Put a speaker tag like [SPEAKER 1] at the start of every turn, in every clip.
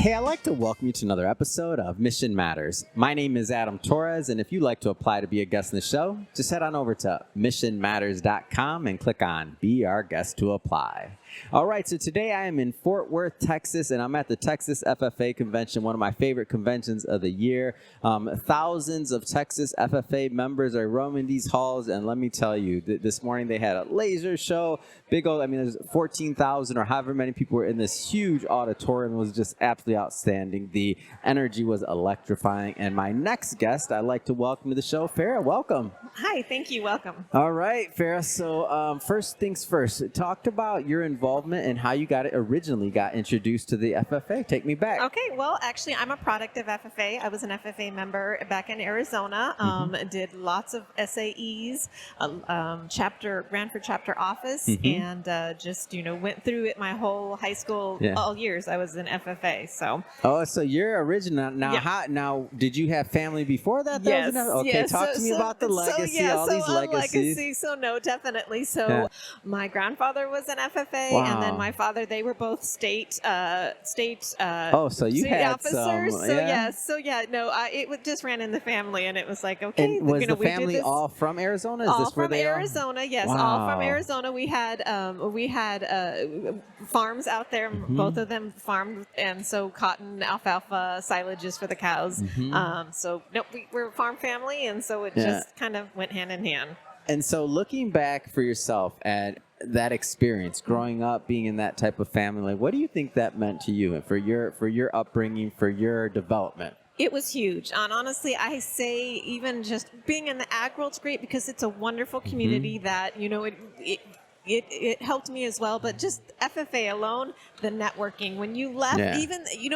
[SPEAKER 1] Hey, I'd like to welcome you to another episode of Mission Matters. My name is Adam Torres, and if you'd like to apply to be a guest in the show, just head on over to missionmatters.com and click on Be Our Guest to Apply. All right, so today I am in Fort Worth, Texas, and I'm at the Texas FFA Convention, one of my favorite conventions of the year. Thousands of Texas FFA members are roaming these halls, and let me tell you, this morning they had a laser show, big old, there's 14,000 or however many people were in this huge auditorium. It was just absolutely outstanding. The energy was electrifying, and my next guest I'd like to welcome to the show, Farrah. Welcome.
[SPEAKER 2] Hi, thank you. Welcome.
[SPEAKER 1] All right, Farrah. So first things first, talked about your involvement and how you originally got introduced to the FFA. Take me back.
[SPEAKER 2] Okay, well, actually, I'm a product of FFA. I was an FFA member back in Arizona. Did lots of SAEs, ran for chapter office, and just went through it my whole high school. All years I was in FFA. So
[SPEAKER 1] you're original now.
[SPEAKER 2] Yeah.
[SPEAKER 1] Now, did you have family before that?
[SPEAKER 2] Yes.
[SPEAKER 1] Okay, talk to me about the legacy. All these legacies.
[SPEAKER 2] So no, definitely. So my grandfather was an FFA.
[SPEAKER 1] Wow.
[SPEAKER 2] And then my father, they were both state
[SPEAKER 1] so you
[SPEAKER 2] state
[SPEAKER 1] had
[SPEAKER 2] officers.
[SPEAKER 1] some,
[SPEAKER 2] it just ran in the family, and it was like, okay.
[SPEAKER 1] And was the family all from Arizona?
[SPEAKER 2] All from Arizona, yes.
[SPEAKER 1] Wow.
[SPEAKER 2] All from Arizona. We had farms out there. Both of them farmed, and so cotton, alfalfa, silages for the cows. We're a farm family, and so it just kind of went hand in hand.
[SPEAKER 1] And so looking back for yourself at that experience, growing up, being in that type of family, what do you think that meant to you and for your upbringing, for your development?
[SPEAKER 2] It was huge. And honestly, I say even just being in the ag world's great because it's a wonderful community that, it helped me as well, but just FFA alone, the networking, when you left, even, you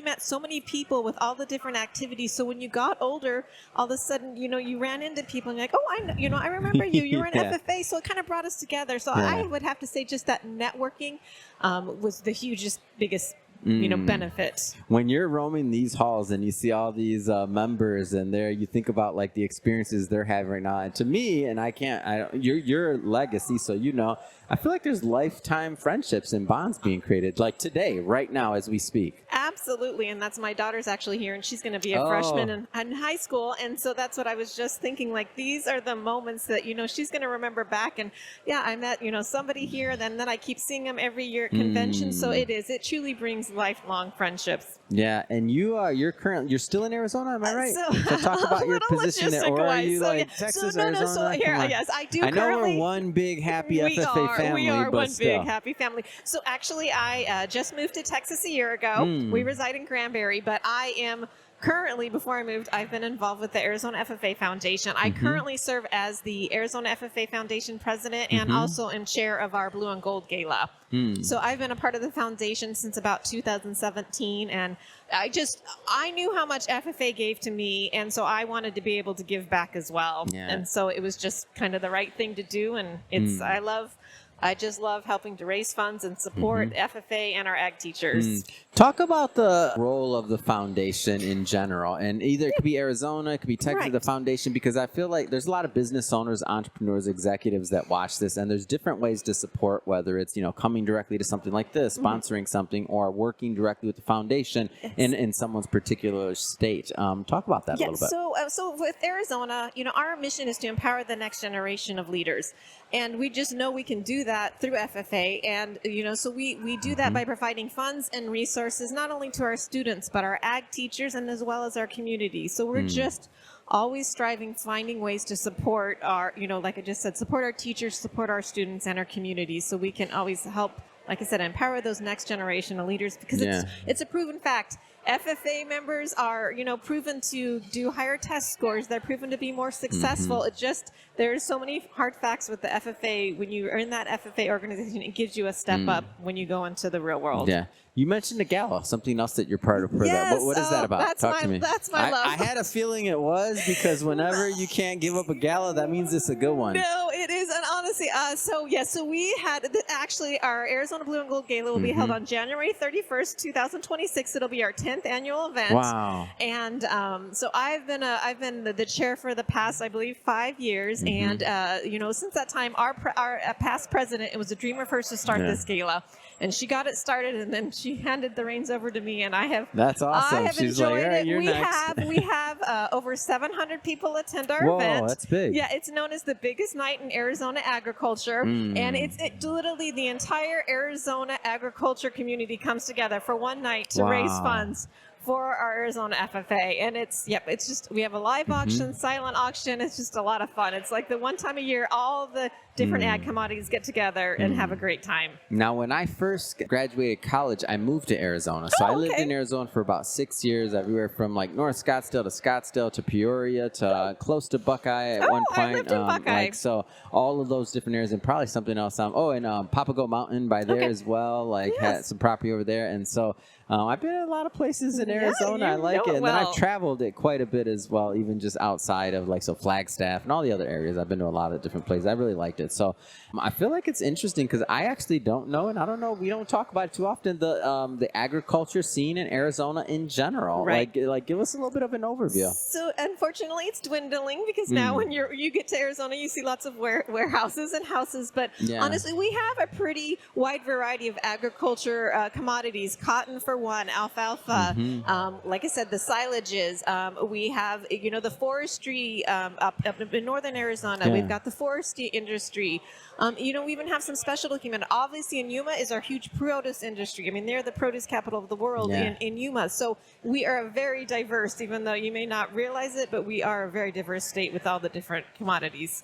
[SPEAKER 2] met so many people with all the different activities. So when you got older, all of a sudden, you ran into people and you're like, oh, I remember you, you were in FFA. So it kind of brought us together. So I would have to say just that networking was the biggest benefit.
[SPEAKER 1] When you're roaming these halls and you see all these members and you think about like the experiences they're having right now. And to me, your legacy, so I feel like there's lifetime friendships and bonds being created, like today, right now, as we speak.
[SPEAKER 2] Absolutely, and that's my daughter's actually here, and she's going to be a freshman in high school, and so that's what I was just thinking. Like these are the moments that she's going to remember back, and I met somebody here, then I keep seeing them every year at convention. So it truly brings lifelong friendships.
[SPEAKER 1] Yeah, and you're still in Arizona, am I right? So talk about your position there, or are you Texas, Arizona?
[SPEAKER 2] Yes, I do.
[SPEAKER 1] I know we're one big happy FFA family.
[SPEAKER 2] We are one
[SPEAKER 1] still.
[SPEAKER 2] big happy family. So actually, I just moved to Texas a year ago. We reside in Granbury, but I am currently, before I moved, I've been involved with the Arizona FFA Foundation. I currently serve as the Arizona FFA Foundation president and also in chair of our Blue and Gold Gala. So I've been a part of the foundation since about 2017, and I knew how much FFA gave to me, and so I wanted to be able to give back as well. Yeah. And so it was just kind of the right thing to do, and I just love helping to raise funds and support FFA and our ag teachers.
[SPEAKER 1] Talk about the role of the foundation in general, and either it could be Arizona, it could be Texas, the foundation, because I feel like there's a lot of business owners, entrepreneurs, executives that watch this, and there's different ways to support, whether it's, coming directly to something like this, sponsoring something, or working directly with the foundation in someone's particular state. Talk about that a little bit.
[SPEAKER 2] So with Arizona, our mission is to empower the next generation of leaders, and we just know we can do that through FFA, and so we do that by providing funds and resources not only to our students but our ag teachers and as well as our community. So we're just always striving, finding ways to support our, like I just said, support our teachers, support our students and our communities, so we can always help, like I said, empower those next generation of leaders, because it's a proven fact. FFA members are, proven to do higher test scores. They're proven to be more successful. There's so many hard facts with the FFA. When you are in that FFA organization, it gives you a step up when you go into the real world.
[SPEAKER 1] Yeah. You mentioned the gala, something else that you're part of for that. What is that about? Talk to me.
[SPEAKER 2] That's my love.
[SPEAKER 1] I had a feeling it was, because whenever you can't give up a gala, that means it's a good one.
[SPEAKER 2] No, it is. And honestly, so we had actually our Arizona Blue and Gold Gala will be held on January 31st, 2026. It'll be our 10th annual event.
[SPEAKER 1] Wow.
[SPEAKER 2] And so I've been the chair for the past, I believe, 5 years. And since that time, our past president, it was a dream of hers to start this gala, and she got it started, and then she handed the reins over to me, and I have.
[SPEAKER 1] That's awesome.
[SPEAKER 2] I have
[SPEAKER 1] She's
[SPEAKER 2] enjoyed
[SPEAKER 1] like, all right,
[SPEAKER 2] it.
[SPEAKER 1] you're next.
[SPEAKER 2] We have over 700 people attend our
[SPEAKER 1] Whoa,
[SPEAKER 2] event.
[SPEAKER 1] that's big.
[SPEAKER 2] Yeah, it's known as the biggest night in Arizona agriculture, and it's literally the entire Arizona agriculture community comes together for one night to raise funds for our Arizona FFA. And it's just, we have a live auction, silent auction. It's just a lot of fun. It's like the one time a year, all the different ag commodities get together and have a great time.
[SPEAKER 1] Now, when I first graduated college, I moved to Arizona. So I lived in Arizona for about 6 years, everywhere from like North Scottsdale to Peoria to close to Buckeye at one point.
[SPEAKER 2] I lived in Buckeye.
[SPEAKER 1] So all of those different areas, and probably something else. And Papago Mountain by there as well. Had some property over there. And so I've been in a lot of places in Arizona. I like it. And then I've traveled it quite a bit as well, even just outside of like Flagstaff and all the other areas. I've been to a lot of different places. I really liked it. So I feel like it's interesting because I actually don't know, and I don't know, we don't talk about it too often, the agriculture scene in Arizona in general.
[SPEAKER 2] Right.
[SPEAKER 1] Like give us a little bit of an overview.
[SPEAKER 2] So unfortunately, it's dwindling because now when you get to Arizona, you see lots of warehouses and houses. But honestly, we have a pretty wide variety of agriculture commodities. Cotton for one, alfalfa. Like I said, the silages. We have the forestry up in northern Arizona. We've got the forestry industry. We even have some special looking. And obviously, in Yuma is our huge produce industry. I mean, they're the produce capital of the world in Yuma. So we are very diverse, even though you may not realize it, but we are a very diverse state with all the different commodities.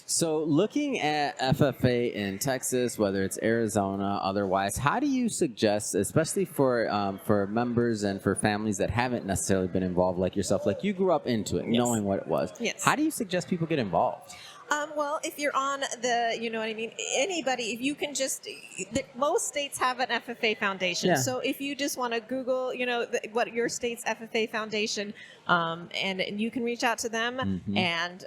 [SPEAKER 1] So looking at FFA in Texas, whether it's Arizona, otherwise, how do you suggest, especially for members and for families that haven't necessarily been involved like yourself, like you grew up into it, knowing what it was. How do you suggest people get involved?
[SPEAKER 2] Well, if you're on anybody, if you can just, most states have an FFA Foundation. So if you just want to Google, what your state's FFA Foundation, and you can reach out to them and,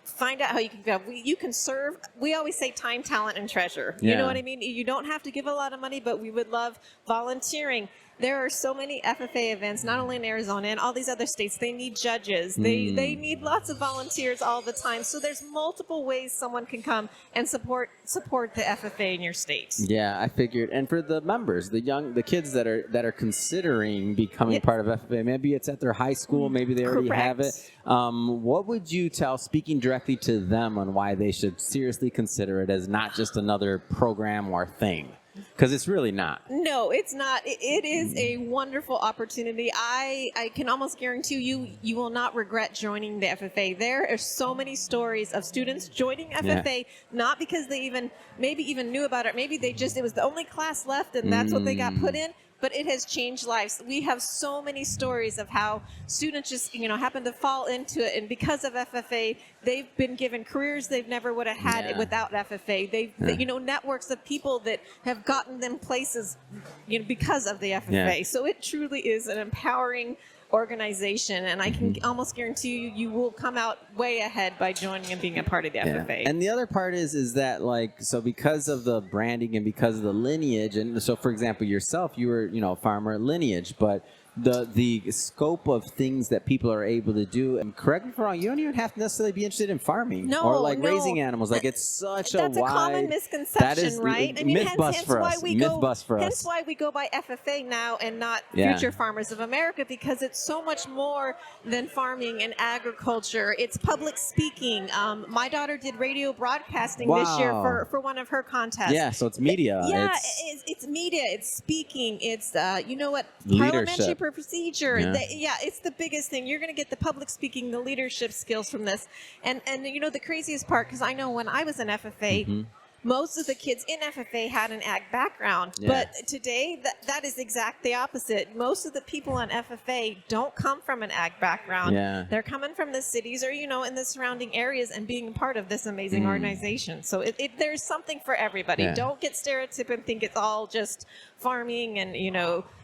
[SPEAKER 2] find out how you can go. You can serve. We always say time, talent, and treasure. You know what I mean? You don't have to give a lot of money, but we would love volunteering. There are so many FFA events, not only in Arizona and all these other states. They need judges. They need lots of volunteers all the time. So there's multiple ways someone can come and support the FFA in your state.
[SPEAKER 1] Yeah, I figured. And for the members, the kids that are considering becoming part of FFA, maybe it's at their high school, maybe they already have it. What would you tell, speaking directly to them, on why they should seriously consider it as not just another program or thing? Because it's really not. No,
[SPEAKER 2] it's not. It is a wonderful opportunity. I can almost guarantee you will not regret joining the FFA. There are so many stories of students joining FFA, not because they maybe even knew about it. Maybe it was the only class left and that's what they got put in. But it has changed lives. We have so many stories of how students just, happen to fall into it. And because of FFA, they've been given careers they've never would have had without FFA. Networks of people that have gotten them places, because of the FFA. So it truly is an empowering organization, and I can almost guarantee you will come out way ahead by joining and being a part of the FFA.
[SPEAKER 1] And the other part is that, so because of the branding and because of the lineage, and so for example yourself, you were farmer lineage, but the scope of things that people are able to do, and correct me if I'm wrong, you don't even have to necessarily be interested in farming or raising animals. Like, it's such
[SPEAKER 2] that's a common misconception, right? I mean, hence why we go by FFA now and not Future Farmers of America, because it's so much more than farming and agriculture. It's public speaking. My daughter did radio broadcasting this year for one of her contests.
[SPEAKER 1] Yeah, so it's media.
[SPEAKER 2] It's media. It's speaking. It's
[SPEAKER 1] leadership.
[SPEAKER 2] Parliamentary procedure. It's the biggest thing. You're going to get the public speaking, the leadership skills from this. And the craziest part, because I know when I was in FFA, most of the kids in FFA had an ag background, but today that is exactly the opposite. Most of the people on FFA don't come from an ag background. They're coming from the cities or, in the surrounding areas and being part of this amazing organization. So there's something for everybody. Don't get stereotyped and think it's all just farming and,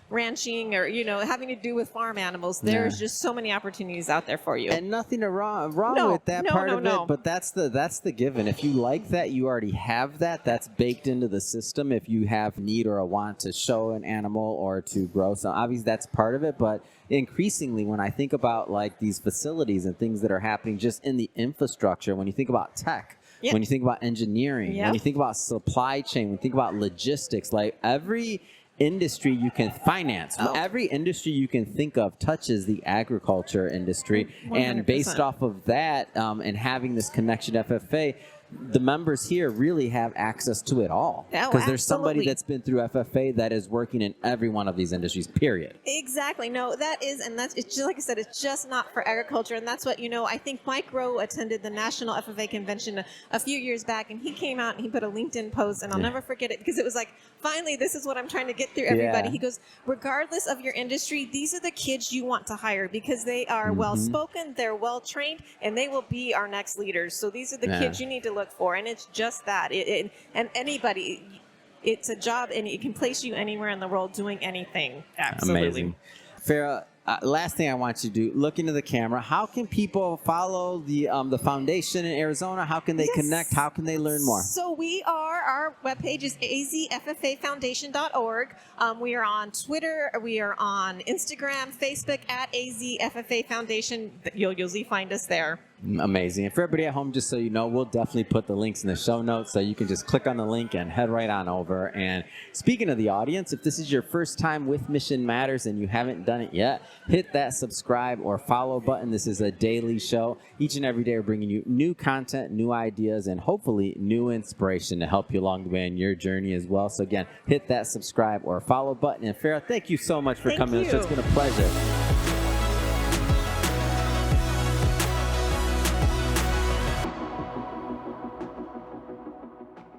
[SPEAKER 2] ranching or, having to do with farm animals. There's just so many opportunities out there for you.
[SPEAKER 1] And nothing wrong
[SPEAKER 2] No,
[SPEAKER 1] with that
[SPEAKER 2] no,
[SPEAKER 1] part
[SPEAKER 2] no,
[SPEAKER 1] of
[SPEAKER 2] no.
[SPEAKER 1] it, but that's the given. If you like that, you already have that. That's baked into the system. If you have need or a want to show an animal or to grow, so obviously that's part of it. But increasingly, when I think about like these facilities and things that are happening just in the infrastructure, when you think about tech,
[SPEAKER 2] Yep.
[SPEAKER 1] when you think about engineering,
[SPEAKER 2] Yep.
[SPEAKER 1] when you think about supply chain, when you think about logistics, like every industry you can finance, every industry you can think of touches the agriculture industry.
[SPEAKER 2] 100%.
[SPEAKER 1] And based off of that, and having this connection to FFA, the members here really have access to it all,
[SPEAKER 2] Oh,
[SPEAKER 1] because there's somebody
[SPEAKER 2] absolutely.
[SPEAKER 1] that's been through FFA that is working in every one of these industries, period.
[SPEAKER 2] Exactly. No, it's just like I said, it's just not for agriculture. And that's what, I think Mike Rowe attended the National FFA Convention a few years back, and he came out and he put a LinkedIn post, and I'll never forget it, because it was like, finally, this is what I'm trying to get through everybody.
[SPEAKER 1] Yeah.
[SPEAKER 2] He goes, regardless of your industry, these are the kids you want to hire, because they are well-spoken, they're well-trained, and they will be our next leaders. So these are the kids you need to look for. And it's just that. And anybody, it's a job, and it can place you anywhere in the world doing anything. Absolutely.
[SPEAKER 1] Amazing. Farrah, last thing I want you to do, look into the camera. How can people follow the foundation in Arizona? How can they connect? How can they learn more?
[SPEAKER 2] So our webpage is azffafoundation.org. We are on Twitter. We are on Instagram, Facebook at AZFFA Foundation. You'll usually find us there.
[SPEAKER 1] Amazing. And for everybody at home, just so you know, we'll definitely put the links in the show notes, so you can just click on the link and head right on over. And speaking of the audience, if this is your first time with Mission Matters and you haven't done it yet, hit that subscribe or follow button. This is a daily show. Each and every day we're bringing you new content, new ideas, and hopefully new inspiration to help you along the way in your journey as well. So again, hit that subscribe or follow button. And Farrah, thank you so much for coming on the show. It's been a pleasure.